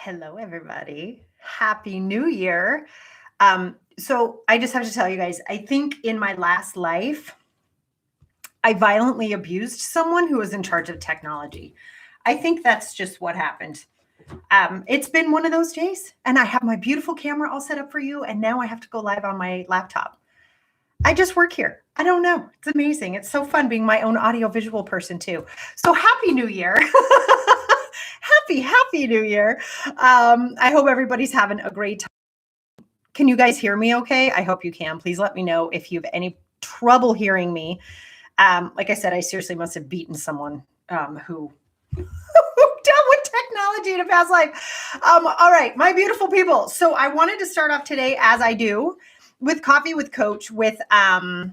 Hello, everybody. Happy New Year. So I just have to tell you guys, I think in my last life, I violently abused someone who was in charge of technology. I think that's just what happened. It's been one of those days, and I have my beautiful camera all set up for you, and now I have to go live on my laptop. I just work here. I don't know. It's amazing. It's so fun being my own audiovisual person too. So happy New Year. Happy New Year. I hope everybody's having a great time. Can you guys hear me okay? I hope you can. Please let me know if you have any trouble hearing me. Like I said, I seriously must have beaten someone who dealt with technology in a past life. All right, my beautiful people. So I wanted to start off today, as I do, with Coffee with Coach with a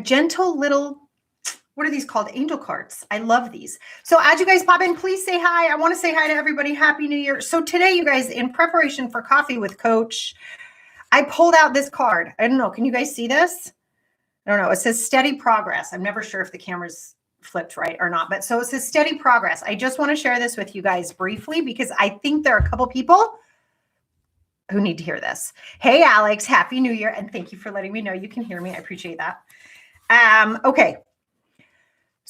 gentle little, what are these called? Angel cards. I love these. So as you guys pop in, please say hi. I want to say hi to everybody. Happy New Year. So today, you guys, in preparation for Coffee with Coach, I pulled out this card. I don't know. Can you guys see this? I don't know. It says steady progress. I'm never sure if the camera's flipped right or not, but so it says steady progress. I just want to share this with you guys briefly because I think there are a couple people who need to hear this. Hey, Alex, Happy New Year. And thank you for letting me know you can hear me. I appreciate that. Okay.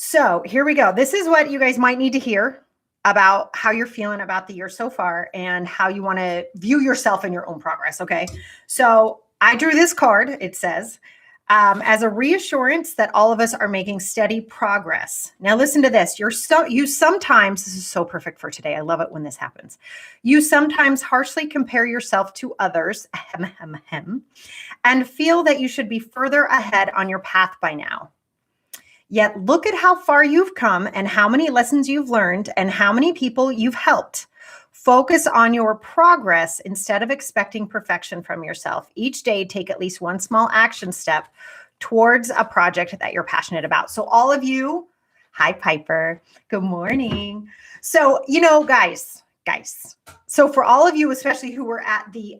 So here we go. This is what you guys might need to hear about how you're feeling about the year so far and how you want to view yourself in your own progress. Okay. So I drew this card. It says, as a reassurance that all of us are making steady progress. Now listen to this. You sometimes, this is so perfect for today. I love it when this happens. You sometimes harshly compare yourself to others, and feel that you should be further ahead on your path by now. Yet look at how far you've come and how many lessons you've learned and how many people you've helped. Focus on your progress instead of expecting perfection from yourself. Each day, take at least one small action step towards a project that you're passionate about. So all of you, hi, Piper. Good morning. So, guys. So for all of you, especially who were at the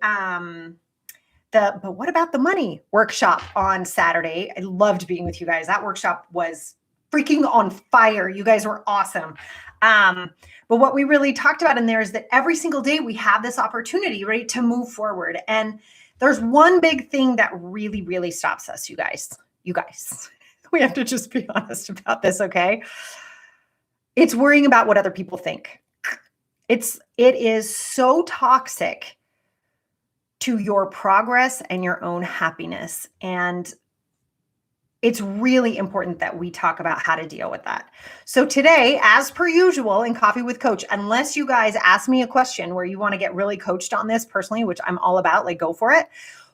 But What About the Money workshop on Saturday. I loved being with you guys. That workshop was freaking on fire. You guys were awesome. But what we really talked about in there is that every single day we have this opportunity, right, to move forward. And there's one big thing that really, really stops us, you guys. We have to just be honest about this, okay? It's worrying about what other people think. It is so toxic to your progress and your own happiness. And it's really important that we talk about how to deal with that. So today, as per usual in Coffee with Coach, unless you guys ask me a question where you want to get really coached on this personally, which I'm all about, like go for it.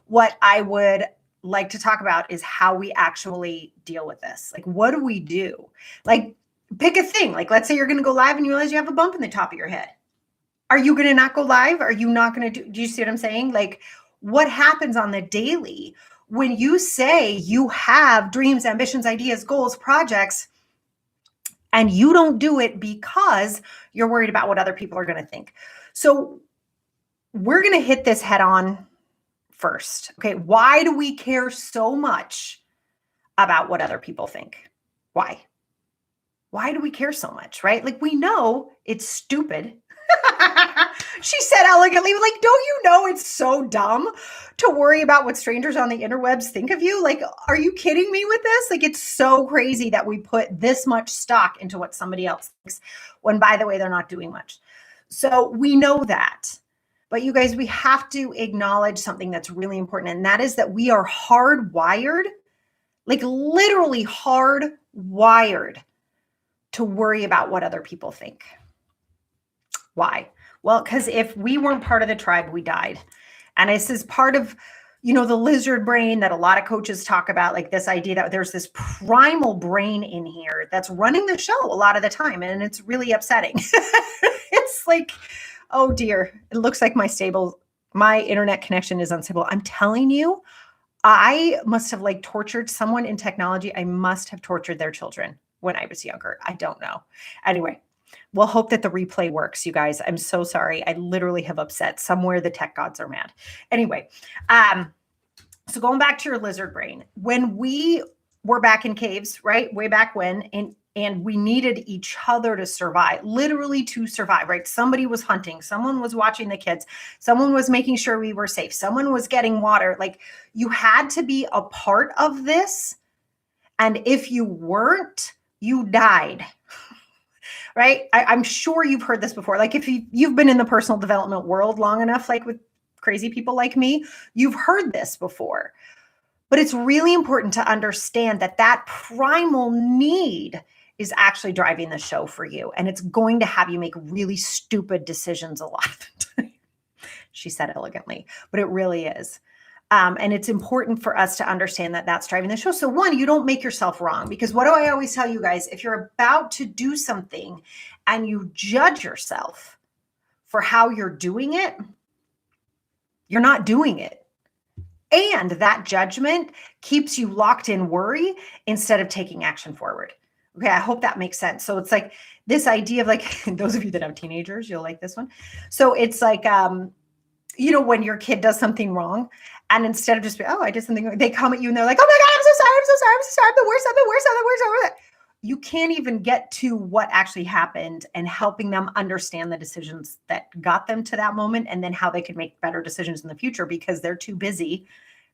What I would like to talk about is how we actually deal with this. Like, what do we do? Like, pick a thing. Like, let's say you're going to go live and you realize you have a bump in the top of your head. Are you going to not go live? Are you not going to do you see what I'm saying? Like, what happens on the daily when you say you have dreams, ambitions, ideas, goals, projects, and you don't do it because you're worried about what other people are going to think? So we're going to hit this head on first. Okay. Why do we care so much about what other people think? Why? Why do we care so much, right? Like, we know it's stupid. She said elegantly, like, don't you know it's so dumb to worry about what strangers on the interwebs think of you? Like, are you kidding me with this? Like, it's so crazy that we put this much stock into what somebody else thinks when, by the way, they're not doing much. So we know that. But you guys, we have to acknowledge something that's really important. And that is that we are hardwired, like literally hardwired to worry about what other people think. Why? Well, because if we weren't part of the tribe, we died. And this is part of, the lizard brain that a lot of coaches talk about, like this idea that there's this primal brain in here that's running the show a lot of the time. And it's really upsetting. It's like, oh dear, it looks like my internet connection is unstable. I'm telling you, I must have tortured someone in technology. I must have tortured their children when I was younger. I don't know. Anyway. We'll hope that the replay works, you guys. I'm so sorry. I literally have upset somewhere. The tech gods are mad. Anyway, so going back to your lizard brain, when we were back in caves, right? Way back when, and we needed each other to survive, literally to survive, right? Somebody was hunting, someone was watching the kids, someone was making sure we were safe, someone was getting water. Like, you had to be a part of this. And if you weren't, you died, right? I'm sure you've heard this before. Like, if you've been in the personal development world long enough, like with crazy people like me, you've heard this before. But it's really important to understand that that primal need is actually driving the show for you. And it's going to have you make really stupid decisions a lot of the time. She said elegantly, but it really is. And it's important for us to understand that that's driving the show. So one, you don't make yourself wrong, because what do I always tell you guys? If you're about to do something and you judge yourself for how you're doing it, you're not doing it. And that judgment keeps you locked in worry instead of taking action forward. Okay, I hope that makes sense. So it's like this idea of like, those of you that have teenagers, you'll like this one. So it's like, when your kid does something wrong, and instead of just, I did something wrong, they come at you and they're like, oh my God, I'm so sorry, I'm so sorry, I'm so sorry, I'm the worst, I'm the worst, I'm the worst, I'm the worst. You can't even get to what actually happened and helping them understand the decisions that got them to that moment, and then how they could make better decisions in the future, because they're too busy.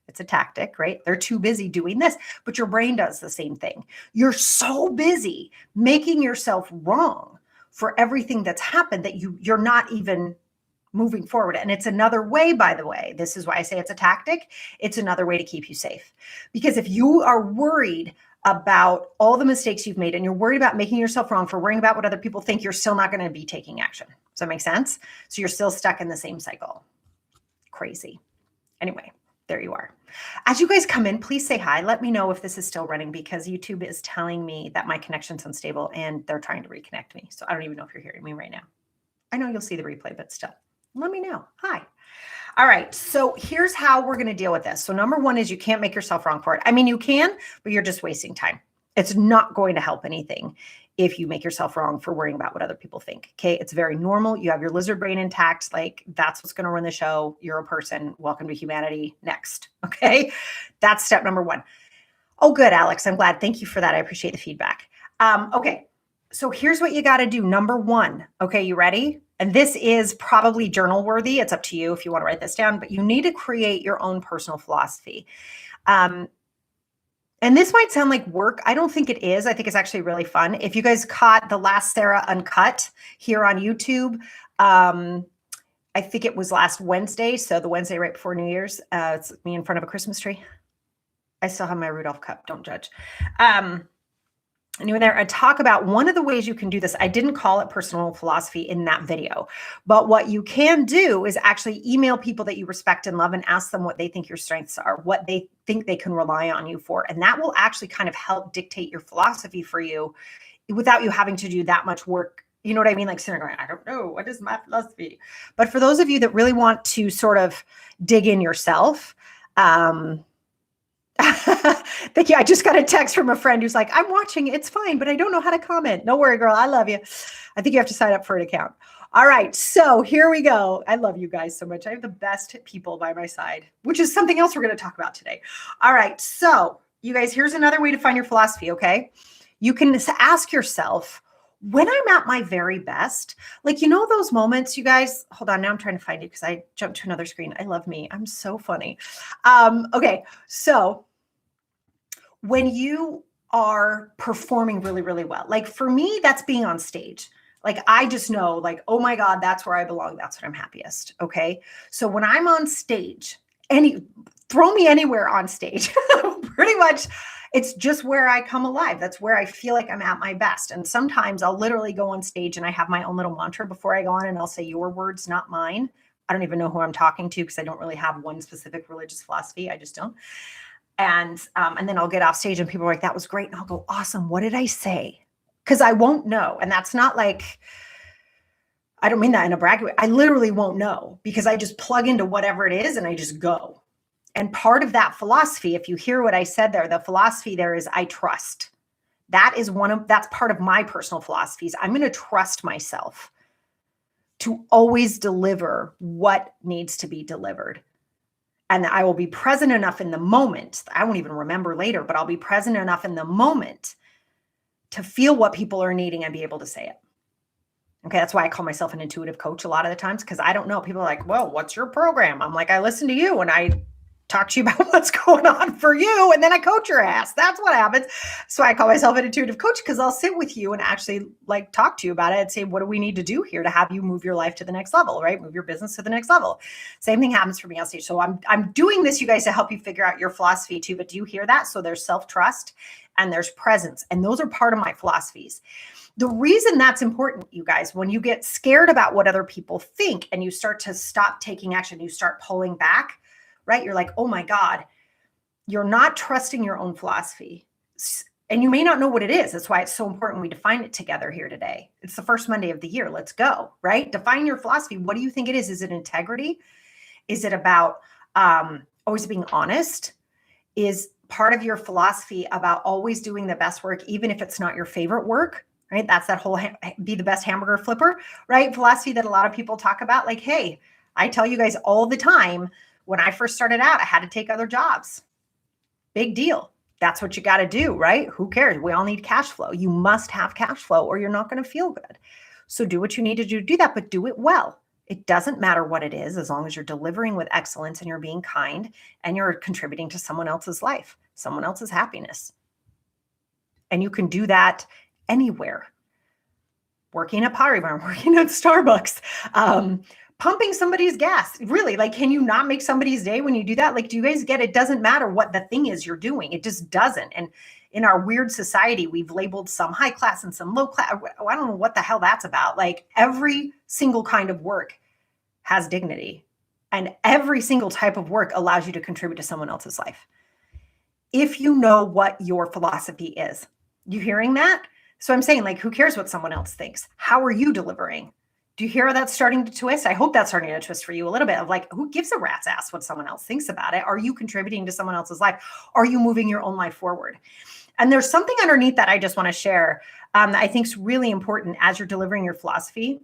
It's a tactic, right? They're too busy doing this, but your brain does the same thing. You're so busy making yourself wrong for everything that's happened that you're not even moving forward. And it's another way, by the way, this is why I say it's a tactic. It's another way to keep you safe. Because if you are worried about all the mistakes you've made and you're worried about making yourself wrong for worrying about what other people think, you're still not going to be taking action. Does that make sense? So you're still stuck in the same cycle. Crazy. Anyway, there you are. As you guys come in, please say hi. Let me know if this is still running, because YouTube is telling me that my connection's unstable and they're trying to reconnect me. So I don't even know if you're hearing me right now. I know you'll see the replay, but still, let me know. Hi. All right. So here's how we're going to deal with this. So number one is you can't make yourself wrong for it. I mean, you can, but you're just wasting time. It's not going to help anything if you make yourself wrong for worrying about what other people think. Okay. It's very normal. You have your lizard brain intact. Like, that's what's going to run the show. You're a person. Welcome to humanity. Next. Okay. That's step number one. Oh, good, Alex. I'm glad. Thank you for that. I appreciate the feedback. Okay. So here's what you got to do. Number one. Okay. You ready? And this is probably journal worthy. It's up to you if you want to write this down, but you need to create your own personal philosophy. And this might sound like work. I don't think it is. I think it's actually really fun. If you guys caught the last Sarah Uncut here on YouTube, I think it was last Wednesday. So the Wednesday right before New Year's, it's me in front of a Christmas tree. I still have my Rudolph cup. Don't judge. And you were there, I talk about one of the ways you can do this. I didn't call it personal philosophy in that video, but what you can do is actually email people that you respect and love and ask them what they think your strengths are, what they think they can rely on you for. And that will actually kind of help dictate your philosophy for you without you having to do that much work. You know what I mean? Like sitting going, I don't know, what is my philosophy? But for those of you that really want to sort of dig in yourself, thank you. I just got a text from a friend who's like, I'm watching. It's fine, but I don't know how to comment. No worry, girl. I love you. I think you have to sign up for an account. All right. So here we go. I love you guys so much. I have the best people by my side, which is something else we're going to talk about today. All right. So you guys, here's another way to find your philosophy. Okay. You can ask yourself, when I'm at my very best, like, you know, those moments, you guys, hold on. Now I'm trying to find you because I jumped to another screen. I love me. I'm so funny. Okay. So when you are performing really, really well, like for me, that's being on stage. Like, I just know, like, oh my God, that's where I belong. That's when I'm happiest. Okay. So when I'm on stage, throw me anywhere on stage, pretty much it's just where I come alive. That's where I feel like I'm at my best. And sometimes I'll literally go on stage and I have my own little mantra before I go on, and I'll say your words, not mine. I don't even know who I'm talking to because I don't really have one specific religious philosophy. I just don't. And then I'll get off stage and people are like, that was great. And I'll go, awesome. What did I say? Because I won't know. And that's not like, I don't mean that in a braggy way. I literally won't know because I just plug into whatever it is and I just go. And part of that philosophy, if you hear what I said there, the philosophy there is I trust. That's part of my personal philosophies. I'm going to trust myself to always deliver what needs to be delivered. And I will be present enough in the moment. I won't even remember later, but I'll be present enough in the moment to feel what people are needing and be able to say it. Okay, that's why I call myself an intuitive coach a lot of the times, because I don't know. People are like, well, what's your program? I'm like, I listen to you and I talk to you about what's going on for you, and then I coach your ass. That's what happens. So I call myself an intuitive coach, because I'll sit with you and actually like talk to you about it and say, what do we need to do here to have you move your life to the next level, right? Move your business to the next level. Same thing happens for me on stage. So I'm doing this, you guys, to help you figure out your philosophy too. But do you hear that? So there's self-trust and there's presence, and those are part of my philosophies. The reason that's important, you guys, when you get scared about what other people think and you start to stop taking action, you start pulling back, right? You're like, oh my God, you're not trusting your own philosophy. And you may not know what it is. That's why it's so important we define it together here today. It's the first Monday of the year. Let's go, right? Define your philosophy. What do you think it is? Is it integrity? Is it about always being honest? Is part of your philosophy about always doing the best work, even if it's not your favorite work? Right? That's that whole be the best hamburger flipper, right? Philosophy that a lot of people talk about. Like, hey, I tell you guys all the time, when I first started out, I had to take other jobs. Big deal. That's what you got to do, right? Who cares? We all need cash flow. You must have cash flow or you're not going to feel good. So do what you need to do that, but do it well. It doesn't matter what it is, as long as you're delivering with excellence and you're being kind and you're contributing to someone else's life, someone else's happiness. And you can do that anywhere. Working at Pottery Barn, working at Starbucks, pumping somebody's gas. Really, like, can you not make somebody's day when you do that? Like, do you guys get it? Doesn't matter what the thing is you're doing. It just doesn't. And in our weird society, we've labeled some high class and some low class. I don't know what the hell that's about. Like, every single kind of work has dignity, and every single type of work allows you to contribute to someone else's life. If you know what your philosophy is, you hearing that? So I'm saying, like, who cares what someone else thinks? How are you delivering? Do you hear how that's starting to twist? I hope that's starting to twist for you a little bit of like, who gives a rat's ass what someone else thinks about it? Are you contributing to someone else's life? Are you moving your own life forward? And there's something underneath that I just want to share that I think is really important as you're delivering your philosophy,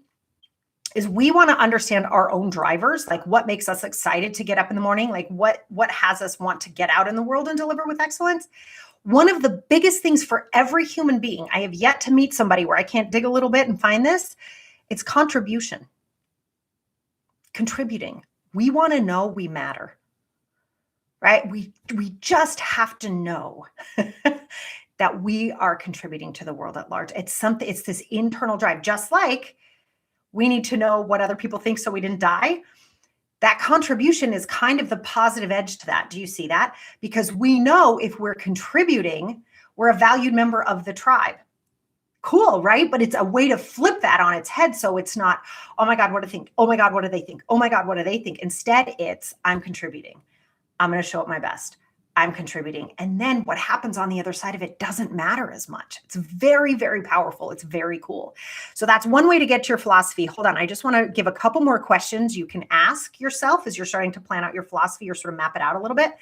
is we want to understand our own drivers, like what makes us excited to get up in the morning, like what has us want to get out in the world and deliver with excellence. One of the biggest things for every human being, I have yet to meet somebody where I can't dig a little bit and find this, it's contribution. Contributing. We want to know we matter, right? We just have to know that we are contributing to the world at large. It's this internal drive, just like we need to know what other people think so we didn't die. That contribution is kind of the positive edge to that. Do you see that? Because we know if we're contributing, we're a valued member of the tribe. Cool, right? But it's a way to flip that on its head. So it's not, oh my God, what do they think? Oh my God, what do they think? Oh my God, what do they think? Instead, it's, I'm contributing. I'm going to show up my best. I'm contributing. And then what happens on the other side of it doesn't matter as much. It's very, very powerful. It's very cool. So that's one way to get to your philosophy. Hold on. I just want to give a couple more questions you can ask yourself as you're starting to plan out your philosophy or sort of map it out a little bit,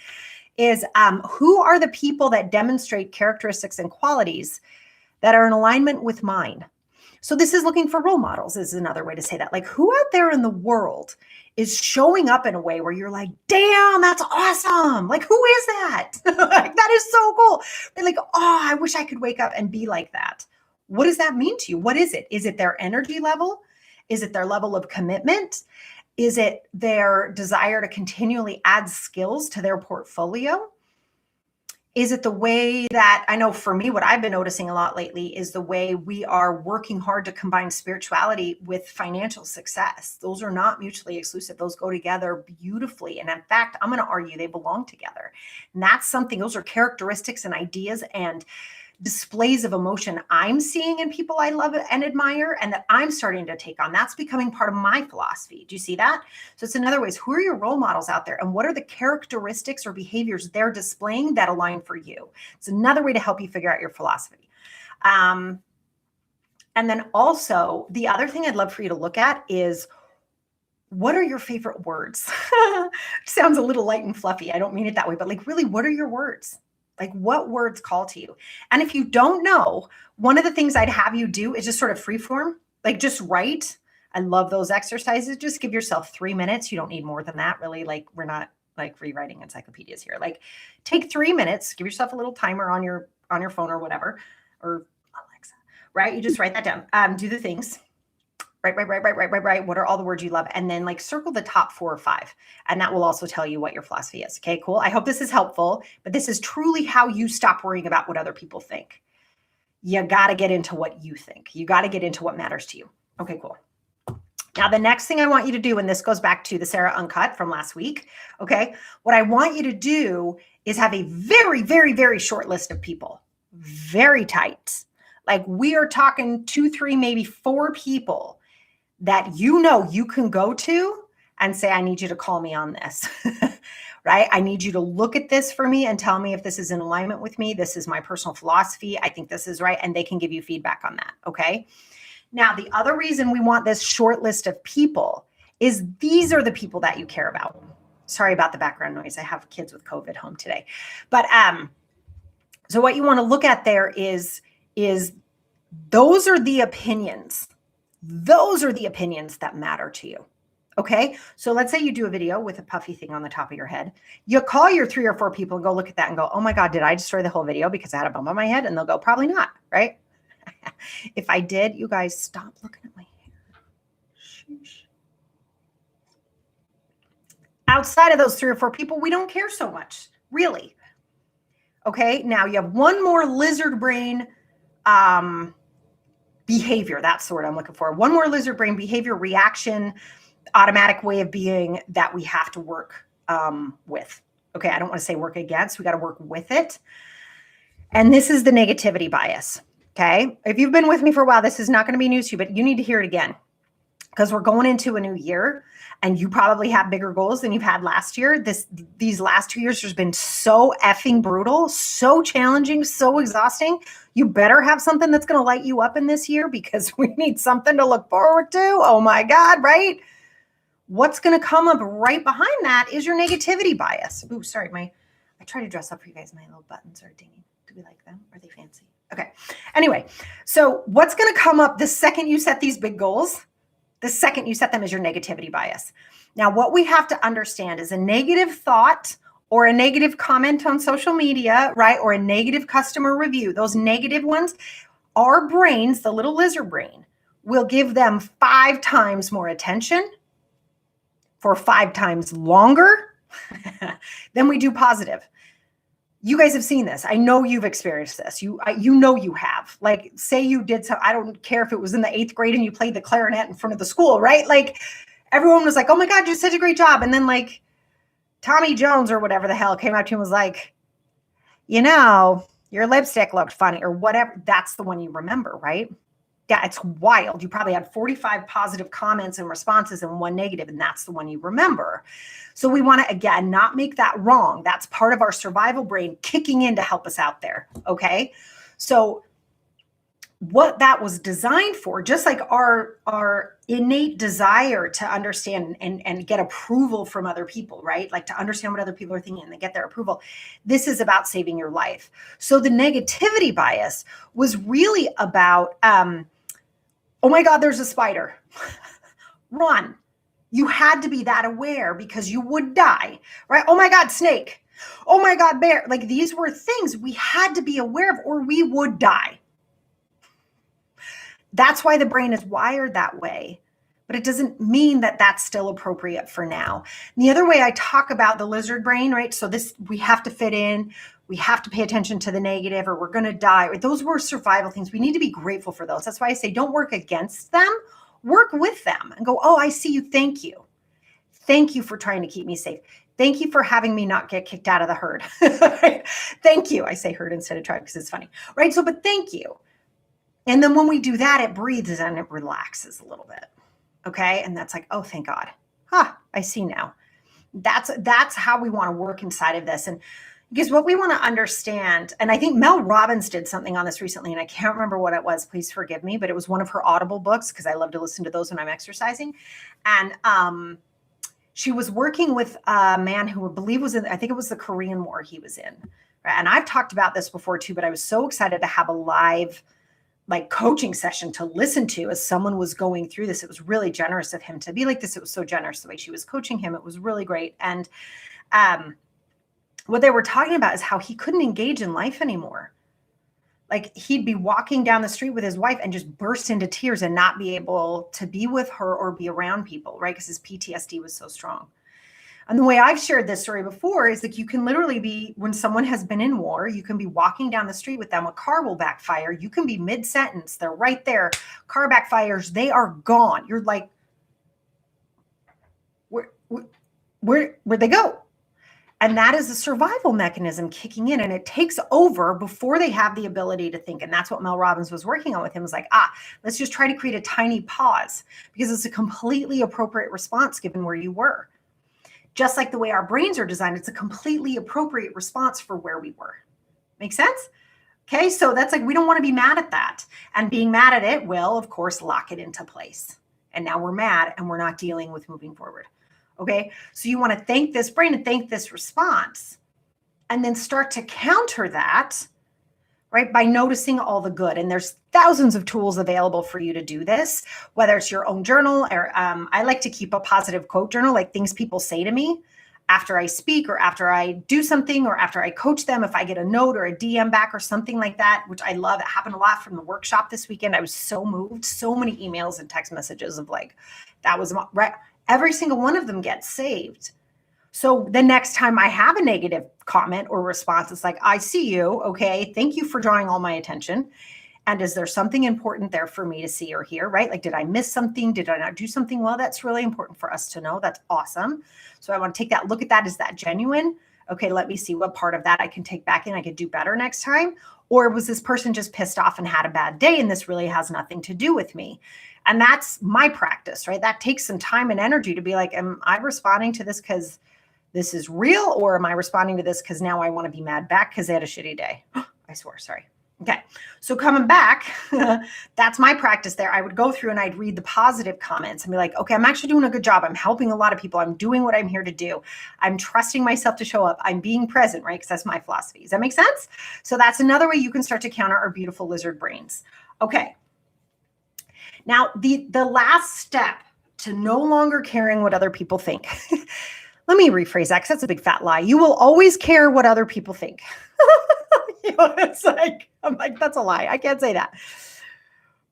is who are the people that demonstrate characteristics and qualities that are in alignment with mine? So this is looking for role models is another way to say that. Like, who out there in the world is showing up in a way where you're like, damn, that's awesome. Like, who is that? Like, that is so cool. They're like, oh, I wish I could wake up and be like that. What does that mean to you? What is it? Is it their energy level? Is it their level of commitment? Is it their desire to continually add skills to their portfolio? Is it the way that, I know for me, what I've been noticing a lot lately is the way we are working hard to combine spirituality with financial success. Those are not mutually exclusive. Those go together beautifully. And in fact, I'm going to argue they belong together. And that's something, those are characteristics and ideas and displays of emotion I'm seeing in people I love and admire and that I'm starting to take on. That's becoming part of my philosophy. Do you see that? So it's another way, who are your role models out there and what are the characteristics or behaviors they're displaying that align for you? It's another way to help you figure out your philosophy. And then also the other thing I'd love for you to look at is, what are your favorite words? Sounds a little light and fluffy. I don't mean it that way, but like, really, what are your words? Like, what words call to you? And if you don't know, one of the things I'd have you do is just sort of free form, like just write. I love those exercises. Just give yourself 3 minutes. You don't need more than that, really. Like, we're not like rewriting encyclopedias here. Like, take 3 minutes, give yourself a little timer on your phone or whatever, or right? You just write that down. Do the things. Right. What are all the words you love? And then like circle the top 4 or 5. And that will also tell you what your philosophy is. Okay, cool. I hope this is helpful, but this is truly how you stop worrying about what other people think. You got to get into what you think. You got to get into what matters to you. Okay, cool. Now, the next thing I want you to do, and this goes back to the Sarah Uncut from last week. Okay. What I want you to do is have a very, very, very short list of people, very tight. Like we are talking 2, 3, maybe 4 people that you know you can go to and say, I need you to call me on this, right? I need you to look at this for me and tell me if this is in alignment with me. This is my personal philosophy. I think this is right. And they can give you feedback on that, okay? Now, the other reason we want this short list of people is these are the people that you care about. Sorry about the background noise. I have kids with COVID home today. But so what you want to look at there is those are the opinions. Those are the opinions that matter to you. Okay. So let's say you do a video with a puffy thing on the top of your head. You call your 3 or 4 people and go look at that and go, oh my God, did I destroy the whole video because I had a bump on my head? And they'll go, probably not. Right. If I did, you guys stop looking at my hair. Sheesh. Outside of those 3 or 4 people, we don't care so much, really. Okay. Now you have one more lizard brain, behavior. That's the word I'm looking for. One more lizard brain behavior, reaction, automatic way of being that we have to work with. Okay. I don't want to say work against. We got to work with it. And this is the negativity bias. Okay. If you've been with me for a while, this is not going to be news to you, but you need to hear it again because we're going into a new year and you probably have bigger goals than you've had last year. These last 2 years has been so effing brutal, so challenging, so exhausting. You better have something that's going to light you up in this year because we need something to look forward to. Oh my God, right? What's going to come up right behind that is your negativity bias. Ooh, sorry. I try to dress up for you guys. My little buttons are dinging. Do we like them? Are they fancy? Okay. Anyway, so what's going to come up the second you set these big goals? The second you set them is your negativity bias. Now, what we have to understand is a negative thought or a negative comment on social media, right? Or a negative customer review, those negative ones, our brains, the little lizard brain, will give them 5 times more attention for 5 times longer than we do positive. You guys have seen this. I know you've experienced this. You know you have. Like, say you did so. I don't care if it was in the 8th grade and you played the clarinet in front of the school, right? Like, everyone was like, "Oh my God, you did such a great job!" And then like Tommy Jones or whatever the hell came up to you and was like, "You know, your lipstick looked funny," or whatever. That's the one you remember, right? Yeah, it's wild. You probably had 45 positive comments and responses and 1 negative, and that's the one you remember. So we want to, again, not make that wrong. That's part of our survival brain kicking in to help us out there, okay? So what that was designed for, just like our innate desire to understand and get approval from other people, right? Like to understand what other people are thinking and then get their approval. This is about saving your life. So the negativity bias was really about, oh my God, there's a spider. Run. You had to be that aware because you would die, right? Oh my God, snake. Oh my God, bear. Like these were things we had to be aware of or we would die. That's why the brain is wired that way, but it doesn't mean that that's still appropriate for now. And the other way I talk about the lizard brain, right? So this, we have to fit in, we have to pay attention to the negative or we're going to die. Those were survival things. We need to be grateful for those. That's why I say, don't work against them, work with them and go, oh, I see you. Thank you. Thank you for trying to keep me safe. Thank you for having me not get kicked out of the herd. Thank you. I say herd instead of tribe because it's funny, right? So, but thank you. And then when we do that, it breathes and it relaxes a little bit. Okay. And that's like, oh, thank God. I see now. That's how we want to work inside of this. And because what we want to understand, and I think Mel Robbins did something on this recently, and I can't remember what it was. Please forgive me, but it was one of her Audible books because I love to listen to those when I'm exercising. And she was working with a man who I believe was in, I think it was the Korean War he was in. Right? And I've talked about this before too, but I was so excited to have a live like coaching session to listen to as someone was going through this. It was really generous of him to be like this. It was so generous the way she was coaching him. It was really great. And what they were talking about is how he couldn't engage in life anymore. Like he'd be walking down the street with his wife and just burst into tears and not be able to be with her or be around people, right? Because his PTSD was so strong. And the way I've shared this story before is like you can literally be, when someone has been in war, you can be walking down the street with them, a car will backfire. You can be mid-sentence, they're right there, car backfires, they are gone. You're like, where'd they go? And that is a survival mechanism kicking in, and it takes over before they have the ability to think. And that's what Mel Robbins was working on with him, was like, let's just try to create a tiny pause, because it's a completely appropriate response given where you were. Just like the way our brains are designed, it's a completely appropriate response for where we were. Make sense? Okay, so that's like, we don't want to be mad at that. And being mad at it will, of course, lock it into place. And now we're mad and we're not dealing with moving forward. Okay, so you want to thank this brain and thank this response, and then start to counter that, right, by noticing all the good. And there's thousands of tools available for you to do this, whether it's your own journal, or I like to keep a positive quote journal, like things people say to me after I speak or after I do something or after I coach them. If I get a note or a DM back or something like that, which I love, it happened a lot from the workshop this weekend. I was so moved, so many emails and text messages of like, that was right. Every single one of them gets saved. So the next time I have a negative comment or response, it's like, I see you. Okay. Thank you for drawing all my attention. And is there something important there for me to see or hear, right? Like, did I miss something? Did I not do something well? That's really important for us to know. That's awesome. So I want to take that look at that. Is that genuine? Okay, let me see what part of that I can take back and I could do better next time. Or was this person just pissed off and had a bad day and this really has nothing to do with me? And that's my practice, right? That takes some time and energy to be like, am I responding to this because this is real? Or am I responding to this because now I want to be mad back because they had a shitty day? I swore, sorry. Okay, so coming back, that's my practice there. I would go through and I'd read the positive comments and be like, okay, I'm actually doing a good job. I'm helping a lot of people. I'm doing what I'm here to do. I'm trusting myself to show up. I'm being present, right? Because that's my philosophy. Does that make sense? So that's another way you can start to counter our beautiful lizard brains. Okay. Now, the last step to no longer caring what other people think. Let me rephrase that because that's a big fat lie. You will always care what other people think. It's like, I'm like, that's a lie. I can't say that.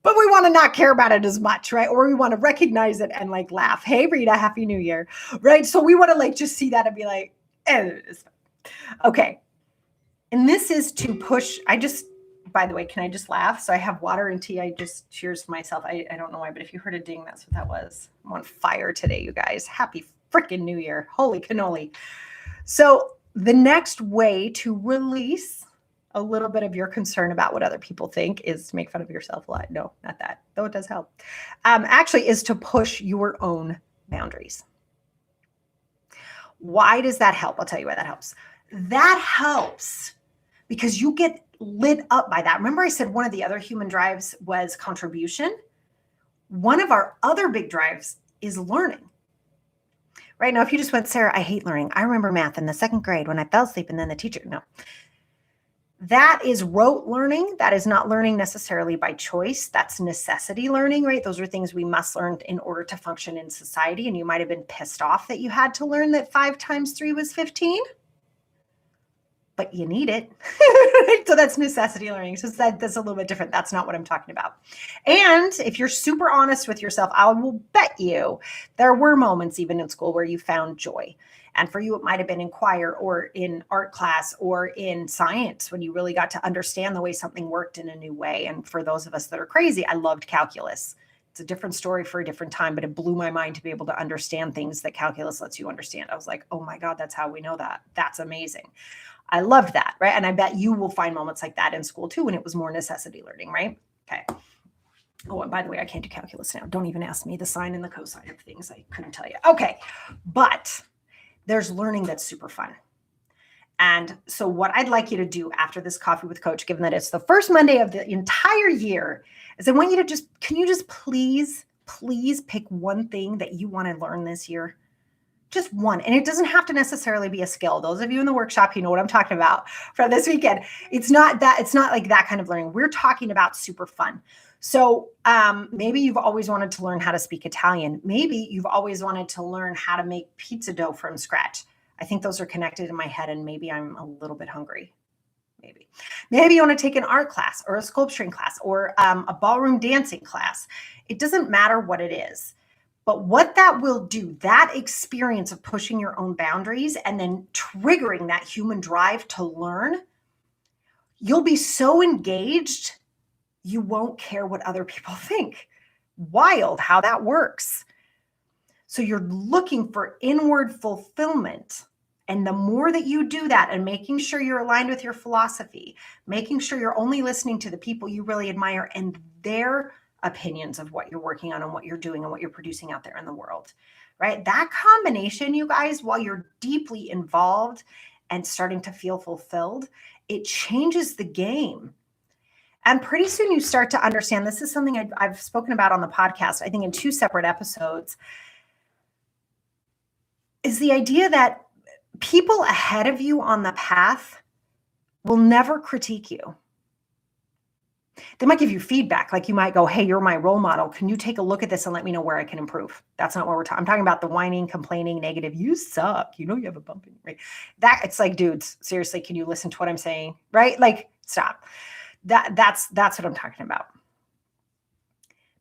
But we want to not care about it as much, right? Or we want to recognize it and like laugh. Hey, Rita, Happy New Year, right? So we want to like just see that and be like, it is fine. Okay. And this is to push. By the way, can I just laugh? So I have water and tea. I just cheers myself. I don't know why, but if you heard a ding, that's what that was. I'm on fire today, you guys. Happy freaking New Year. Holy cannoli. So the next way to release a little bit of your concern about what other people think is to make fun of yourself a lot. No, not that, though it does help. Actually is to push your own boundaries. Why does that help? I'll tell you why that helps. That helps because you get lit up by that. Remember I said one of the other human drives was contribution? One of our other big drives is learning. Right now, if you just went, Sarah, I hate learning. I remember math in the second grade when I fell asleep and then the teacher, no. That is rote learning. That is not learning necessarily by choice. That's necessity learning, right? Those are things we must learn in order to function in society. And you might have been pissed off that you had to learn that 5 times 3 was 15. But you need it. So that's necessity learning. So that's a little bit different. That's not what I'm talking about. And if you're super honest with yourself, I will bet you there were moments even in school where you found joy. And for you, it might have been in choir or in art class or in science when you really got to understand the way something worked in a new way. And for those of us that are crazy, I loved calculus. It's a different story for a different time, but it blew my mind to be able to understand things that calculus lets you understand. I was like, oh my God, that's how we know that. That's amazing. I loved that, right? And I bet you will find moments like that in school too, when it was more necessity learning, right? Okay. Oh, and by the way, I can't do calculus now. Don't even ask me the sine and the cosine of things. I couldn't tell you. Okay. But there's learning that's super fun. And so what I'd like you to do after this coffee with coach, given that it's the first Monday of the entire year, is I want you to can you just please pick one thing that you want to learn this year? Just one. And it doesn't have to necessarily be a skill. Those of you in the workshop, you know what I'm talking about from this weekend. It's not like that kind of learning. We're talking about super fun. So maybe you've always wanted to learn how to speak Italian. Maybe you've always wanted to learn how to make pizza dough from scratch. I think those are connected in my head and maybe I'm a little bit hungry. maybe. Maybe you want to take an art class or a sculpturing class or a ballroom dancing class. It doesn't matter what it is. But what that will do, that experience of pushing your own boundaries and then triggering that human drive to learn, you'll be so engaged, you won't care what other people think. Wild how that works. So you're looking for inward fulfillment. And the more that you do that and making sure you're aligned with your philosophy, making sure you're only listening to the people you really admire and their opinions of what you're working on and what you're doing and what you're producing out there in the world, right? That combination, you guys, while you're deeply involved and starting to feel fulfilled, it changes the game. And pretty soon you start to understand, this is something I've spoken about on the podcast, I think in 2 separate episodes, is the idea that people ahead of you on the path will never critique you. They might give you feedback. Like you might go, hey, you're my role model. Can you take a look at this and let me know where I can improve? That's not what we're talking. I'm talking about the whining, complaining, negative. You suck. You know, you have a bump in, right? That it's like, dudes, seriously, can you listen to what I'm saying? Right? Like, stop. That's what I'm talking about.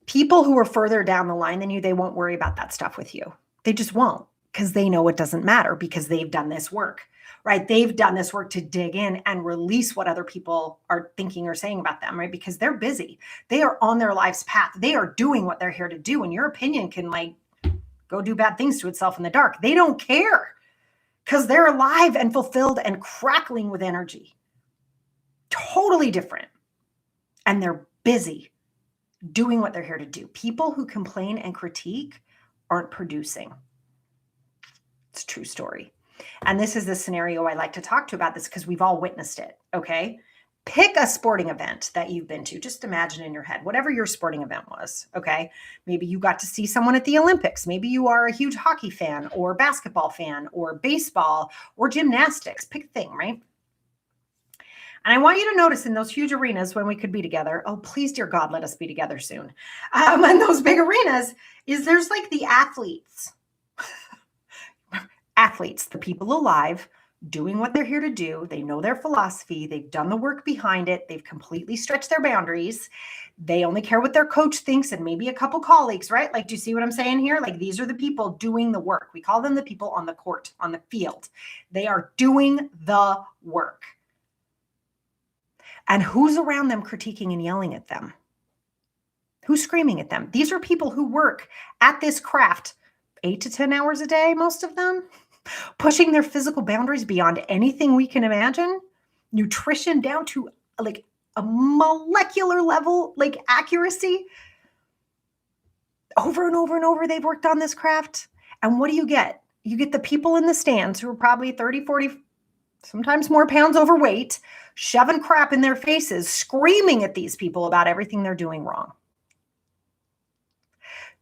People who are further down the line than you, they won't worry about that stuff with you. They just won't, because they know it doesn't matter, because they've done this work, right? They've done this work to dig in and release what other people are thinking or saying about them, right? Because they're busy. They are on their life's path. They are doing what they're here to do. And your opinion can like go do bad things to itself in the dark. They don't care because they're alive and fulfilled and crackling with energy. Totally different. And they're busy doing what they're here to do. People who complain and critique aren't producing. It's a true story. And this is the scenario I like to talk to about this because we've all witnessed it. Okay. Pick a sporting event that you've been to. Just imagine in your head, whatever your sporting event was. Okay. Maybe you got to see someone at the Olympics. Maybe you are a huge hockey fan or basketball fan or baseball or gymnastics. Pick a thing, right? And I want you to notice in those huge arenas when we could be together, oh, please, dear God, let us be together soon. In those big arenas there's like the athletes, the people alive doing what they're here to do. They know their philosophy. They've done the work behind it. They've completely stretched their boundaries. They only care what their coach thinks and maybe a couple colleagues, right? Like, do you see what I'm saying here? Like, these are the people doing the work. We call them the people on the court, on the field. They are doing the work. And who's around them critiquing and yelling at them? Who's screaming at them? These are people who work at this craft 8 to 10 hours a day, most of them, pushing their physical boundaries beyond anything we can imagine, nutrition down to like a molecular level, like accuracy. Over and over and over, they've worked on this craft. And what do you get? You get the people in the stands who are probably 30, 40, sometimes more pounds overweight, shoving crap in their faces, screaming at these people about everything they're doing wrong.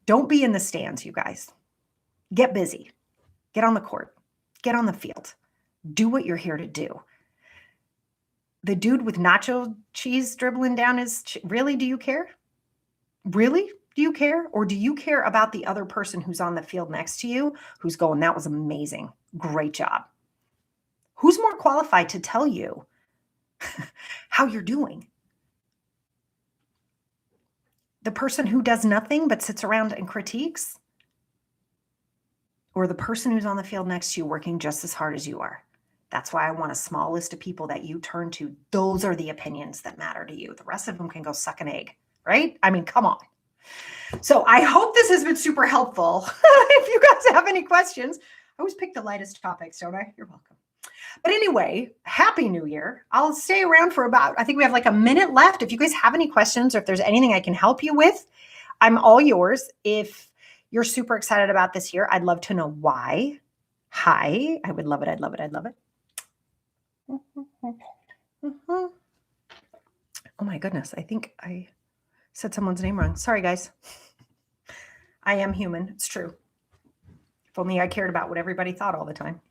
Don't be in the stands, you guys. Get busy. Get on the court. Get on the field. Do what you're here to do. The dude with nacho cheese dribbling down his... Really? Do you care? Really? Do you care? Or do you care about the other person who's on the field next to you who's going, that was amazing. Great job. Who's more qualified to tell you how you're doing? The person who does nothing but sits around and critiques? Or the person who's on the field next to you working just as hard as you are? That's why I want a small list of people that you turn to. Those are the opinions that matter to you. The rest of them can go suck an egg, right? I mean, come on. So I hope this has been super helpful. If you guys have any questions, I always pick the lightest topics, don't I? You're welcome. But anyway, Happy New Year. I'll stay around for about, I think we have like a minute left. If you guys have any questions or if there's anything I can help you with, I'm all yours. If you're super excited about this year, I'd love to know why. Hi, I would love it. I'd love it. I'd love it. Oh my goodness. I think I said someone's name wrong. Sorry, guys. I am human. It's true. If only I cared about what everybody thought all the time.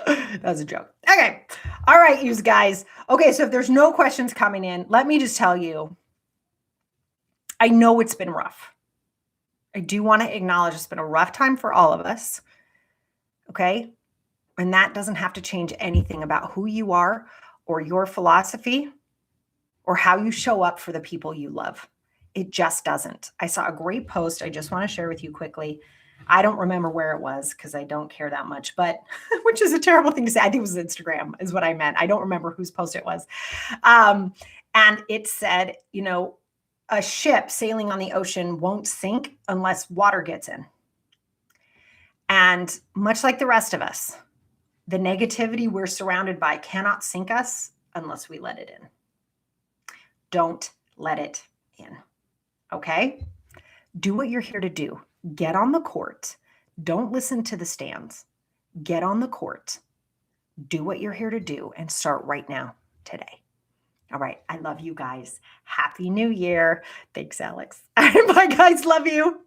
That was a joke. Okay. All right, you guys. Okay, so if there's no questions coming in, let me just tell you, I know it's been rough. I do want to acknowledge it's been a rough time for all of us. Okay. And that doesn't have to change anything about who you are or your philosophy or how you show up for the people you love. It just doesn't. I saw a great post I just want to share with you quickly. I don't remember where it was because I don't care that much, but which is a terrible thing to say. I think it was Instagram is what I meant. I don't remember whose post it was. And it said, a ship sailing on the ocean won't sink unless water gets in. And much like the rest of us, the negativity we're surrounded by cannot sink us unless we let it in. Don't let it in. Okay? Do what you're here to do. Get on the court. Don't listen to the stands. Get on the court. Do what you're here to do and start right now, today. All right. I love you guys. Happy New Year. Thanks, Alex. Bye, guys. Love you.